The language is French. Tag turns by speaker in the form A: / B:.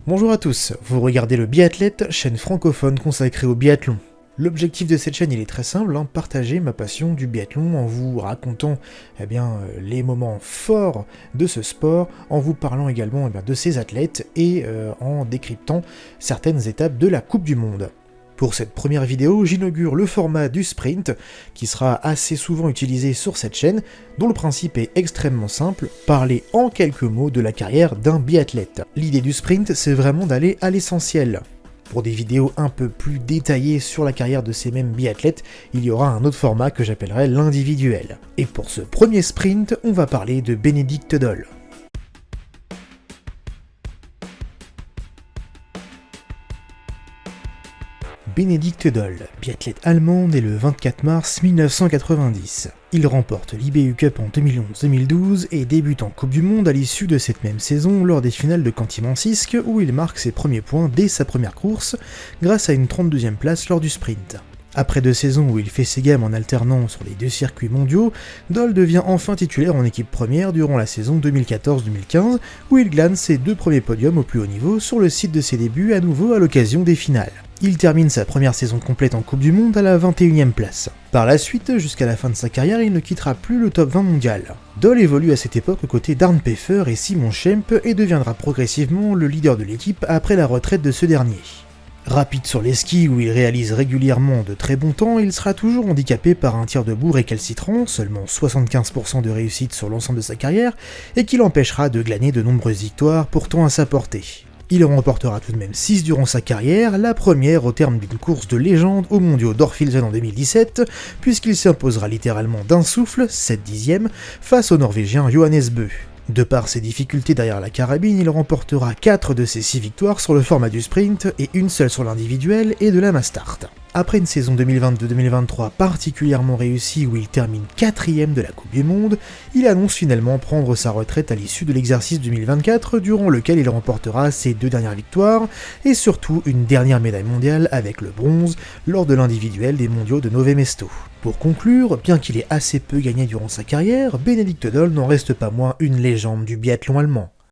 A: Bonjour à tous, vous regardez le Biathlète, chaîne francophone consacrée au biathlon. L'objectif de cette chaîne il est très simple, partager ma passion du biathlon en vous racontant les moments forts de ce sport, en vous parlant également de ses athlètes et en décryptant certaines étapes de la Coupe du Monde. Pour cette première vidéo, j'inaugure le format du sprint, qui sera assez souvent utilisé sur cette chaîne, dont le principe est extrêmement simple, parler en quelques mots de la carrière d'un biathlète. L'idée du sprint, c'est vraiment d'aller à l'essentiel. Pour des vidéos un peu plus détaillées sur la carrière de ces mêmes biathlètes, il y aura un autre format que j'appellerai l'individuel. Et pour ce premier sprint, on va parler de Benedikt Doll. Benedikt Doll, biathlète allemand né le 24 mars 1990. Il remporte l'IBU Cup en 2011-2012 et débute en Coupe du Monde à l'issue de cette même saison lors des finales de Conti-Mensisque où il marque ses premiers points dès sa première course grâce à une 32e place lors du sprint. Après 2 saisons où il fait ses gammes en alternant sur les 2 circuits mondiaux, Doll devient enfin titulaire en équipe première durant la saison 2014-2015 où il glane ses 2 premiers podiums au plus haut niveau sur le site de ses débuts à nouveau à l'occasion des finales. Il termine sa première saison complète en Coupe du Monde à la 21e place. Par la suite, jusqu'à la fin de sa carrière, il ne quittera plus le top 20 mondial. Doll évolue à cette époque aux côtés d'Arne Peffer et Simon Schempp et deviendra progressivement le leader de l'équipe après la retraite de ce dernier. Rapide sur les skis où il réalise régulièrement de très bons temps, il sera toujours handicapé par un tir debout récalcitrant, seulement 75% de réussite sur l'ensemble de sa carrière, et qui l'empêchera de glaner de nombreuses victoires pourtant à sa portée. Il en remportera tout de même 6 durant sa carrière, la première au terme d'une course de légende aux mondiaux d'Orfilsen en 2017, puisqu'il s'imposera littéralement d'un souffle, 7/10, face au Norvégien Johannes Bø. De par ses difficultés derrière la carabine, il remportera 4 de ses 6 victoires sur le format du sprint et une seule sur l'individuel et de la mass start. Après une saison 2022-2023 particulièrement réussie où il termine 4ème de la Coupe du Monde, il annonce finalement prendre sa retraite à l'issue de l'exercice 2024 durant lequel il remportera ses 2 dernières victoires et surtout une dernière médaille mondiale avec le bronze lors de l'individuel des mondiaux de Nové Mesto. Pour conclure, bien qu'il ait assez peu gagné durant sa carrière, Benedikt Doll n'en reste pas moins une légende du biathlon allemand.